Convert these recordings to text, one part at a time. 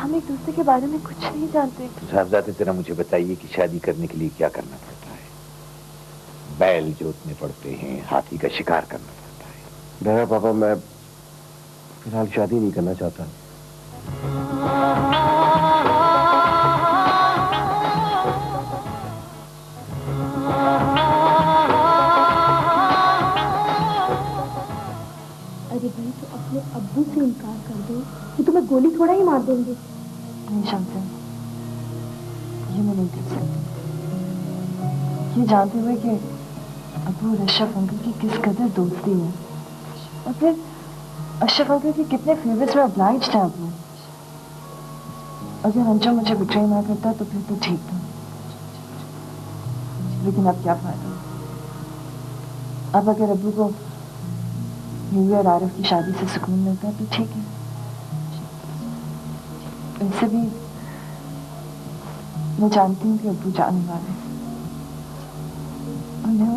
हम एक दूसरे के बारे में कुछ नहीं जानते। तो साहबजादे जरा मुझे बताइए कि शादी करने के लिए क्या करना पड़ता है? बैल जोतने पड़ते हैं, हाथी का शिकार करना पड़ता है। मेरा पापा, मैं फिलहाल शादी नहीं करना चाहता। अरे भाई, तो अपने अब्बू से इनकार कर दो कि तुम्हें गोली थोड़ा ही मार देंगे। नहीं शांति, ये मैं नहीं कर सकती। ये जानते हुए कि अब्बू और अशरफ अंकल की किस कदर दोस्ती है, और फिर अशरफ अंकल के कितने फेवर्स में ऑब्लाइज्ड है अब्बू। अगर अंजुम मुझे बिट्रे ना करता तो फिर तो ठीक था, लेकिन अब क्या फायदा। अब अगर अब्बू को न्यू और आरिफ की शादी से सुकून मिलता है तो ठीक है। वैसे भी मैं जानती हूँ कि अब्बू जाने वाले हैं, और मैं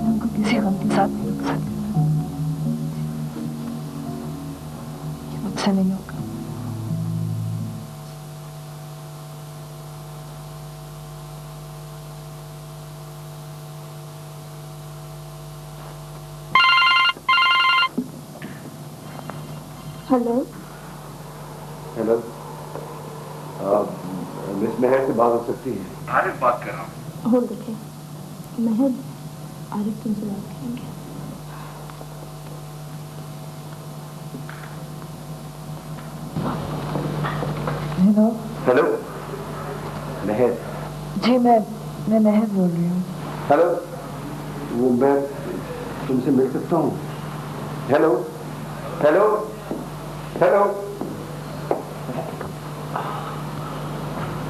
उनको किसी गम के साथ नहीं रोक सकती। ये मुझसे नहीं होगा। हेलो हेलो, मिस मेहर से बात हो सकती है? आरिफ बात कर रहा हूँ। होल्ड रखें। महर, आरिफ तुमसे बात करेंगे। हेलो। हेलो मेहर। जी मैं महर बोल रही हूँ। हेलो, वो मैं तुमसे मिल सकता हूँ? Hello hello hello.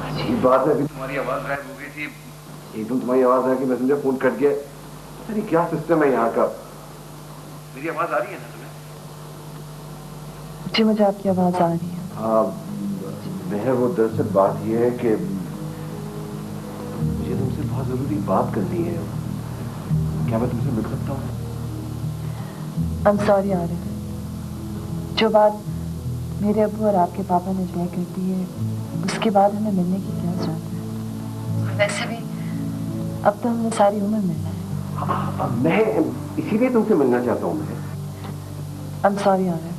अजीब बात है, अभी तुम्हारी आवाज गायब हो गई थी, एकदम तुम्हारी आवाज आ गई, मैं समझा फोन कट गया। अरे क्या सिस्टम है यहाँ का? मेरी आवाज आ रही है ना तुम्हें? जी मुझे आपकी आवाज आ रही है। हाँ मेहर, वो दरअसल बात ये है कि मुझे तुमसे बहुत जरूरी बात करनी है। क्या मैं तुमसे मिल सकता हूँ? I'm sorry आरिफ, जो बात मेरे अब्बू और आपके पापा ने तय कर दी है, उसके बाद हमें मिलने की क्या जरूरत है? वैसे भी अब तो हमने सारी उम्र मिलना है। मैं इसीलिए तुमसे मिलना चाहता हूँ। I'm sorry आरिफ,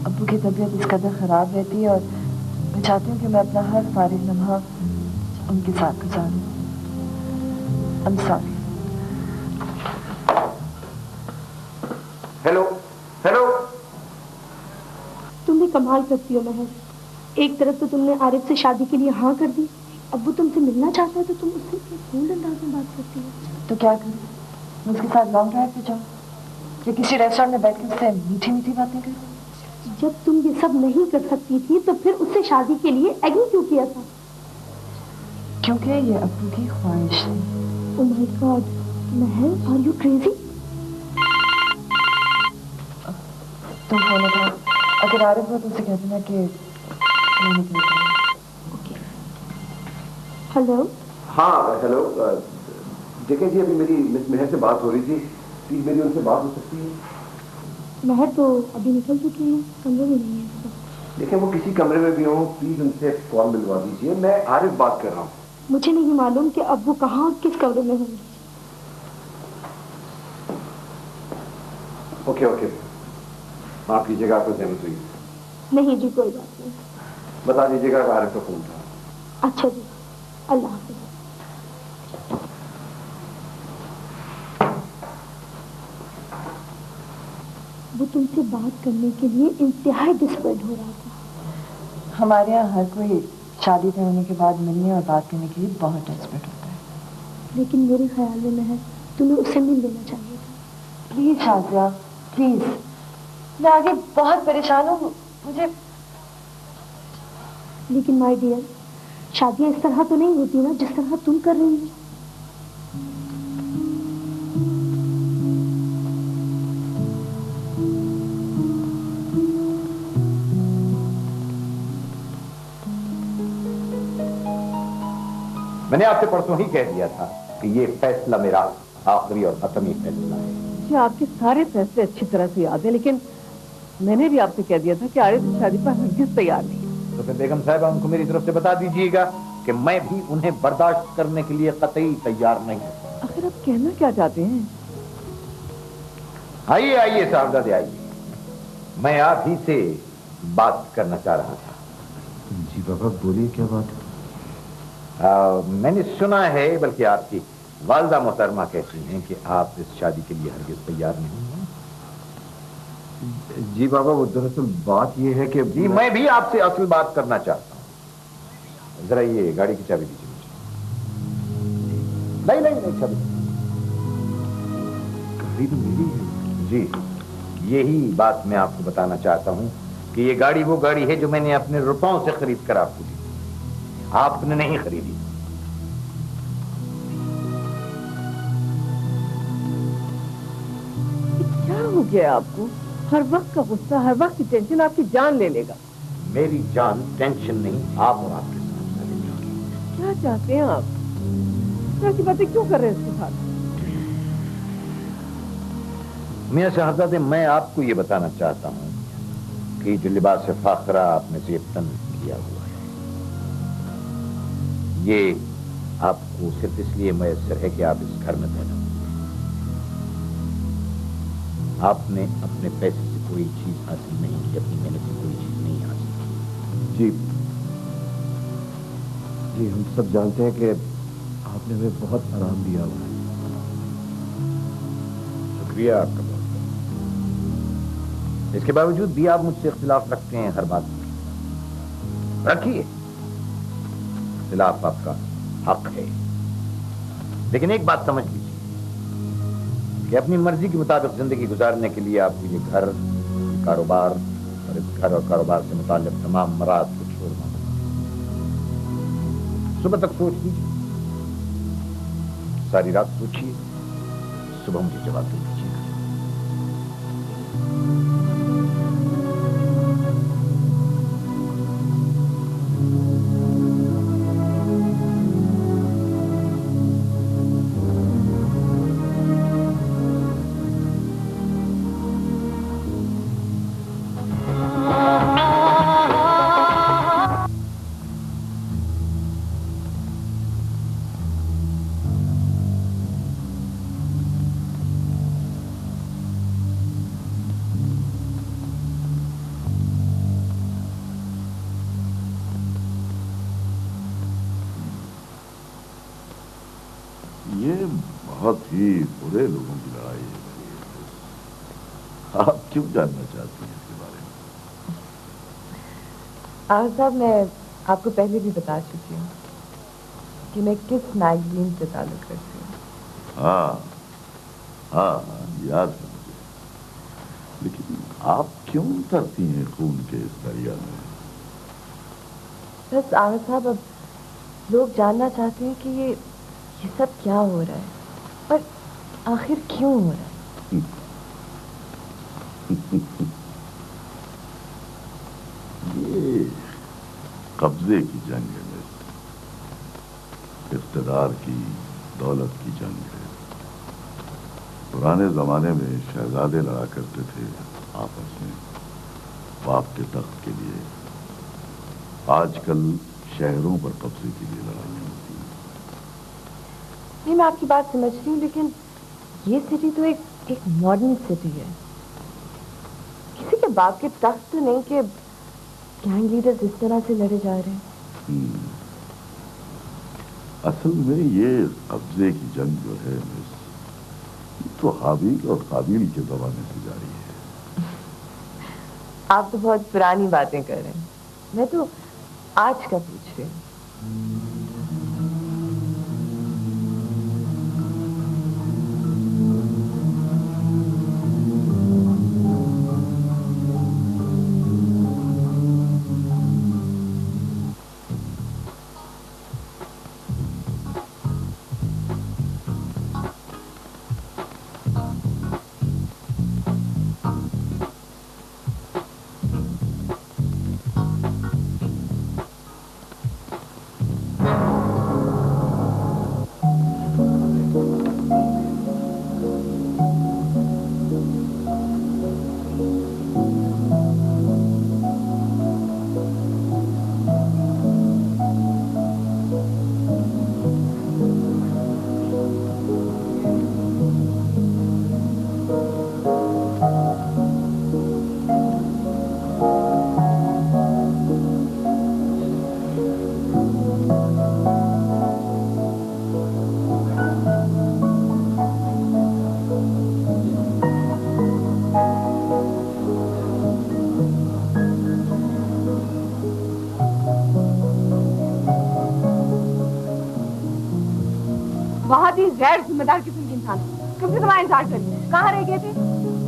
अब्बू की तबीयत इस कदर खराब रहती है और मैं चाहती हूँ कि मैं अपना हर फारिग लम्हा उनके साथ गुजारूं। I'm sorry। Hello hello. तुम भी कमाल करती हो महर। एक तरफ तो तुमने आरिफ से शादी के लिए हाँ कर दी, अब्बू तुमसे मिलना चाहता है तो तुम उससे फूल अंदाज में बात करती हो। तो क्या करूं? उसके साथ लॉन्ग ड्राइव पे जाऊं या किसी रेस्टोरेंट में बैठ कर उससे मीठी मीठी बातें करूं? जब तुम ये सब नहीं कर सकती थी तो फिर उससे शादी के लिए एग्री क्यों किया था? क्योंकि ये अब्बू की ख्वाहिश है। Oh my God, Mehar, are you crazy? तुम फोन उठाओ, अगर आरिफ हो तो उसे कह देना कि मैं निकल रही हूं। हेलो। हाँ हेलो, देखिए जी, अभी मेरी मिस मेहर से बात हो रही थी, प्लीज मेरी उनसे बात हो सकती है? महर तो अभी निकल चुकी है, कमरे में नहीं है। देखिए वो किसी कमरे में भी हो, प्लीज उनसे कॉल मिलवा दीजिए। मैं आरिफ बात कर रहा हूँ। मुझे नहीं मालूम कि अब्बू कहाँ और किस कमरे में होंगे। ओके ओके, माफ कीजिएगा, आपको जहमत हुई। नहीं जी, कोई बात नहीं। बता दीजिएगा कि आरिफ का फोन था। अच्छा जी, अल्लाह हाफिज। वो तुमसे बात करने के लिए इंतहाई डिस्पर्ट हो रहा था। हमारे यहाँ हर कोई शादी करने के बाद मिलने और बात करने के लिए बहुत डेस्परेट होता है। लेकिन मेरे ख्याल में महर, तुम्हें उससे मिल लेना चाहिए था। प्लीज शाजिया, प्लीज, मैं आगे बहुत परेशान हूँ, मुझे। लेकिन माय डियर, शादियाँ इस तरह तो नहीं होती ना जिस तरह तुम कर रही हो। मैंने आपसे परसों ही कह दिया था कि ये फैसला मेरा आखिरी और खत्मी फैसला है। जी आपके सारे फैसले अच्छी तरह से याद है, लेकिन میں نے بھی آپ سے کہہ دیا تھا کہ عارف اس شادی پر ہرگز تیار نہیں. تو پھر بیگم صاحبہ ان کو میری طرف سے بتا دیجیے گا کہ میں بھی انہیں برداشت کرنے کے لیے قطعی تیار نہیں ہوں. آخر آپ کہنا کیا چاہتے ہیں؟ آئیے آئیے صاحبزادے آئیے. میں آپ ہی سے بات کرنا چاہ رہا تھا. جی بابا بولیے کیا بات ہے؟ میں نے سنا ہے بلکہ آپ کی والدہ محترمہ کہتی ہیں کہ آپ اس شادی کے لیے ہرگز تیار نہیں ہیں. جی بابا وہ دراصل بات یہ ہے کہ جی میں بھی آپ سے اصل بات کرنا چاہتا ہوں. ذرا یہ گاڑی کی چابی دیجیے مجھے. نہیں چابی. گاڑی تو میری ہے. جی یہی بات میں آپ کو بتانا چاہتا ہوں کہ یہ گاڑی وہ گاڑی ہے جو میں نے اپنے روپوں سے خرید کر آپ کو دی. آپ نے نہیں خریدی. کیا ہو گیا آپ کو؟ ہر وقت کا غصہ، ہر وقت کی ٹینشن آپ کی جان لے لے گا. میری جان ٹینشن نہیں، آپ اور آپ کے ساتھ لے گی. کیا چاہتے ہیں آپ؟ ایسی باتیں کیوں کر رہے ہیں اس کے ساتھ؟ میاں شہزادے میں آپ کو یہ بتانا چاہتا ہوں کہ جو لباس فاخرہ آپ نے زیبتن کیا ہوا ہے یہ آپ کو صرف اس لیے میسر ہے کہ آپ اس گھر میں پیدا ہوئے. آپ نے اپنے پیسے سے کوئی چیز حاصل نہیں کی، اپنی محنت سے کوئی چیز نہیں حاصل کی. جی ہم سب جانتے ہیں کہ آپ نے ہمیں بہت آرام دیا ہوا ہے. شکریہ آپ کا بہت. اس کے باوجود بھی آپ مجھ سے اختلاف رکھتے ہیں ہر بات پر. رکھیے، اختلاف آپ کا حق ہے، لیکن ایک بات سمجھ لیجیے کہ اپنی مرضی کے مطابق زندگی گزارنے کے لیے آپ کو یہ گھر، کاروبار اور اس گھر اور کاروبار سے متعلق تمام مراد کو چھوڑنا ہوگا. صبح تک سوچ لیجیے، ساری رات سوچیے، صبح مجھے جواب دے دیجیے. یہ بہت ہی برے لوگوں کی لڑائی ہے. آپ کیوں جاننا چاہتی ہیں اس کے بارے میں؟ آغا صاحب میں آپ کو پہلے بھی بتا چکی ہوں کہ میں کس میگزین سے تعلق رکھتی ہوں. ہاں یاد ہے مجھے. لیکن آپ کیوں اترتی ہیں خون کے اس دریا میں؟ بس آغا صاحب اب لوگ جاننا چاہتے ہیں کہ یہ سب کیا ہو رہا ہے اور آخر کیوں ہو رہا ہے. یہ قبضے کی جنگ ہے، اقتدار کی، دولت کی جنگ ہے. پرانے زمانے میں شہزادے لڑا کرتے تھے آپس میں باپ کے تخت کے لیے. آج کل شہروں پر قبضے کے لیے لڑائیاں ہوتی ہیں. نہیں میں آپ کی بات سمجھ رہی ہوں، لیکن یہ سٹی تو ایک ماڈرن سٹی ہے. کسی کے باپ کے تخت تو نہیں کہ گینگ لیڈرز اس طرح سے لڑے جا رہے ہیں. اصل میں یہ قبضے کی جنگ جو ہے یہ تو حابیل اور قابیل کے زمانے سے جاری ہے. آپ تو بہت پرانی باتیں کر رہے ہیں، میں تو آج کا پوچھ رہی ہوں. गैर जिम्मेदार किस्म के इंसान कब से तुम्हारा इंतजार करिए। कहाँ रह गए थे?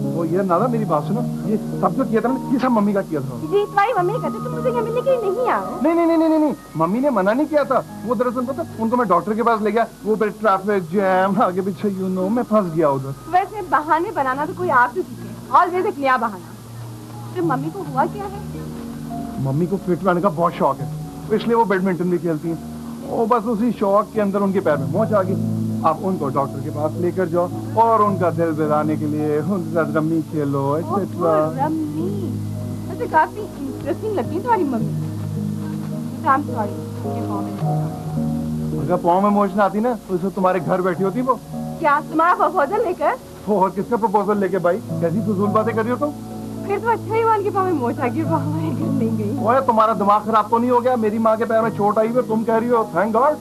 वो ये नाना मेरी बात सुनो, ये सब जो किया था ना ये सब मम्मी का किया था। जी तुम्हारी मम्मी ने कहते तुम मुझे यहाँ मिलने के लिए नहीं आओ। नहीं नहीं नहीं नहीं नहीं मम्मी ने मना नहीं किया था। वो दरअसल पता उनको मैं डॉक्टर के पास ले गया, वो फिर ट्रैफिक जैम आगे पीछे यू नो मैं फंस गया उधर। वैसे बहाने बनाना तो कोई आप भी सीखे, ऑलवेज एक नया बहाना। तो मम्मी को हुआ क्या है? मम्मी को फिट रहने का बहुत शौक है, इसलिए वो बैडमिंटन भी खेलती हैं। वो बस उसी शौक के अंदर उनके पैर में मोच आ गई। आप उनको डॉक्टर के पास लेकर जाओ और उनका दिल बहलाने के लिए उनके साथ रम्मी खेलो एक्सेट्रा। रम्मी वैसे काफी इंटरेस्टिंग लगती है तुम्हारी मम्मी। I am sorry. अगर पाँव में मोच ना आती ना तो उसे तुम्हारे घर बैठी होती वो। क्या तुम्हारा प्रपोजल लेकर? और किसका प्रपोजल लेके भाई? कैसी फजूल बातें कर रही हो तुम? फिर तो अच्छा ही हुआ उनके पाँव में मोच आ गई, वो हमारे घर नहीं गई। ओए तुम्हारा दिमाग खराब तो नहीं हो गया? मेरी माँ के पैर में चोट आई है तुम कह रही हो thank God.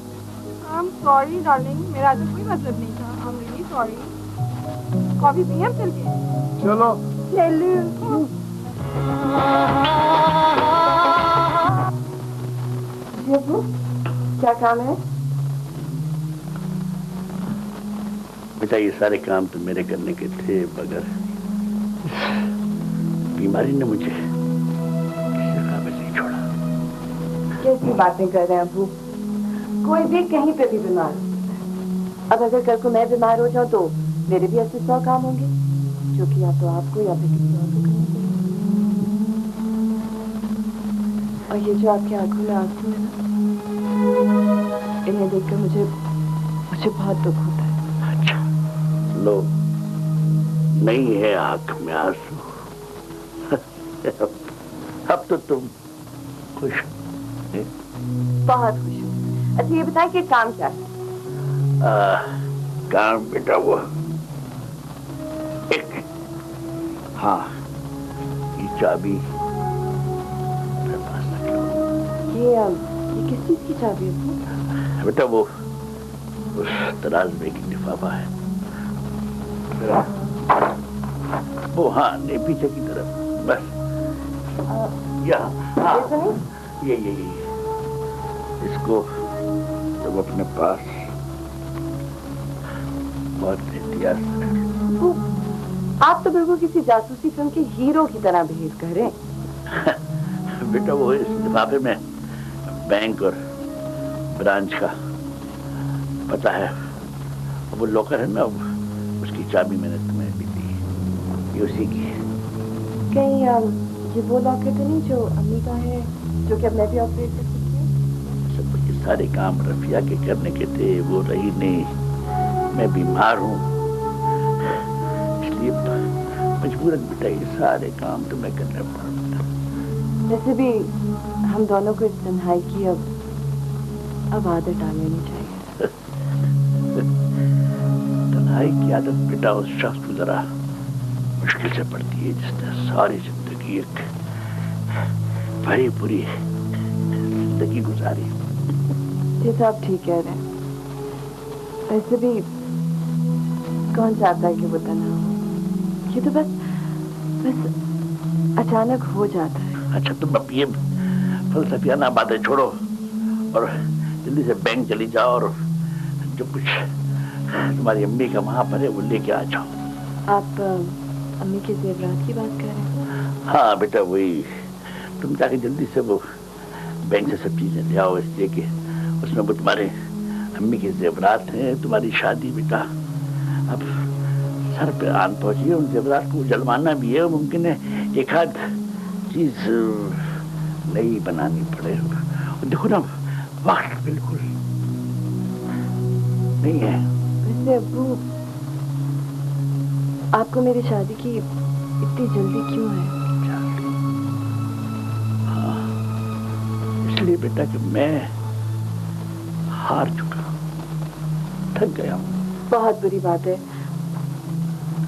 I am sorry darling, मेरा तो कोई मतलब नहीं था। I am really sorry. Coffee पिए हम चल के? चलो चलो। जी अब्बू, क्या काम है? बेटा ये सारे काम तो मेरे करने के थे, मगर बीमारी ने मुझे किसी काबिल नहीं छोड़ा। कैसी बातें कर रहे हैं अब्बू? कोई भी कहीं पे भी बीमार हो सकता है। अब अगर कल को मैं बीमार हो जाऊं तो मेरे भी ऐसे 100 काम होंगे जो कि या तो आपको या फिर किसी और को करने पड़ेंगे। और ये जो आपकी आंखों में आंसू है ना, इन्हें देखकर मुझे बहुत दुख होता है। अच्छा लो, नहीं है आंख में आंसू। अब तो तुम खुश हो? बहुत खुश हूँ। अच्छा ये बताएं कि काम क्या है? काम बेटा वो एक, हाँ ये चाबी मेरे पास रख लो। ये किस चीज की चाबी है? बेटा वो उस दराज में एक लिफाफा है, वो हाँ नहीं पीछे की तरफ, बस यहाँ। हाँ ये इसको तुम अपने पास बहुत एहतियात से रख लो। आप तो बिल्कुल किसी जासूसी फिल्म के हीरो की तरह बिहेव कर रहे हैं। बेटा वो इस लिफाफे में बैंक और ब्रांच का पता है, वो लॉकर है ना, उसकी चाबी मैंने तुम्हें भी दी, ये उसी की है। कहीं ये वो लॉकर तो नहीं जो अम्मी का है, जो कि अब मैं भी ऑपरेट कर सकती हूँ? सब ये सारे काम रफिया के करने के थे, वो रही नहीं, मैं बीमार हूँ, इसलिए मजबूरन बेटा ये सारे काम तुम्हें करने पड़ा। वैसे भी हम दोनों को इस तन्हाई की अब आदत डाल लेनी चाहिए। तन्हाई की आदत बेटा उस शख्स को जरा मुश्किल से पड़ती है जिसने सारी जिंदगी एक बड़ी बुरी जिंदगी गुजारी। जी साहब ठीक कह रहे हैं। वैसे भी कौन चाहता है कि वो तन्हा हो? ये तो बस अचानक हो जाता है। अच्छा तुम अब ये फलसफियाना बातें छोड़ो और जल्दी से बैंक चली जाओ और जो कुछ तुम्हारी अम्मी का वहां पर है वो लेके आ जाओ। आप अम्मी के जेवरात की बात कर रहे हैं? हाँ बेटा वही, तुम जाके जल्दी से वो बैंक से सब चीजें ले आओ, इसलिए कि उसमें वो तुम्हारे अम्मी के जेवरात हैं, तुम्हारी शादी बेटा अब सर पे आन पहुंची है, उन जेवरात को जलवाना भी है, मुमकिन है एक आध चीज नई बनानी पड़े। देखो ना वक्त बिल्कुल नहीं है। वैसे अब्बू आपको मेरी शादी की इतनी जल्दी क्यों है? हाँ इसलिए बेटा कि मैं हार चुका, थक गया हूँ। बहुत बुरी बात है,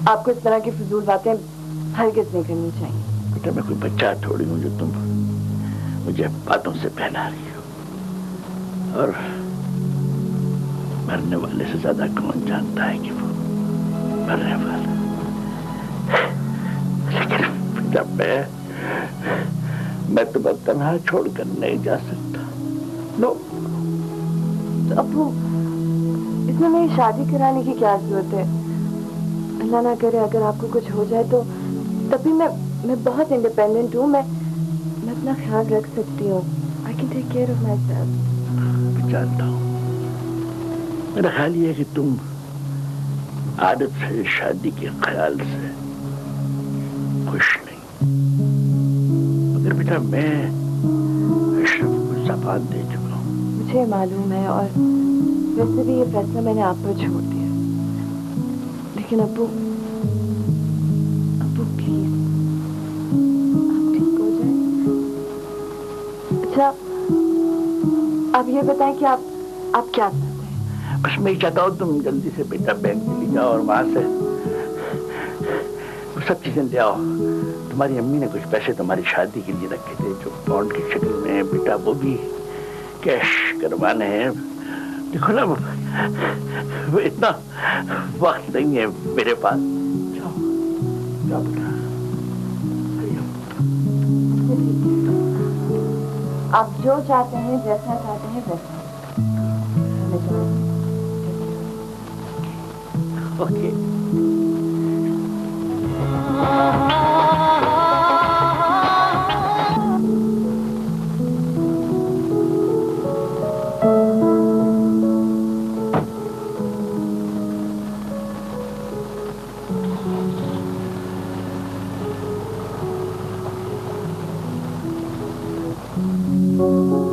आपको इस तरह की फिजूल बातें हरगिज़ नहीं करनी चाहिए। बेटा मैं कोई बच्चा थोड़ी हूँ जो तुम मुझे बातों से बहला रही हो, और मरने वाले से ज्यादा कौन जानता है कि वो मरने वाला। लेकिन जब मैं तुम्हें तन्हा छोड़कर नहीं जा सकता। नो तो अब्बू इसमें मेरी शादी कराने की क्या जरूरत है? अल्लाह ना करे अगर आपको कुछ हो जाए तो तब भी मैं बहुत इंडिपेंडेंट हूँ। मैं अपना ख्याल रख सकती हूँ। I can take care of my self. जानता हूँ, मेरा ख्याल ये है कि तुम आदत से शादी के ख्याल से खुश नहीं। मगर बेटा मैं अशरफ को ज़बान दे चुका हूँ। मुझे मालूम है और वैसे भी ये फैसला मैंने आप पर छोड़ दिया। लेकिन अब्बू प्लीज आप ठीक हो जाए। अच्छा आप ये बताएं कि आप क्या चाहते हैं? बस मैं चाहता हूँ तुम जल्दी से बेटा बैंक चली जाओ और वहां से वो सब चीजें ले आओ। तुम्हारी अम्मी ने कुछ पैसे तुम्हारी शादी के लिए रखे थे जो बॉन्ड की शक्ल में है बेटा, वो भी कैश करवाने हैं। देखो ना वो इतना वक्त नहीं है मेरे पास। जाओ जाओ बेटा। आप जो चाहते हैं जैसा चाहते हैं वैसा। Okay Thank you.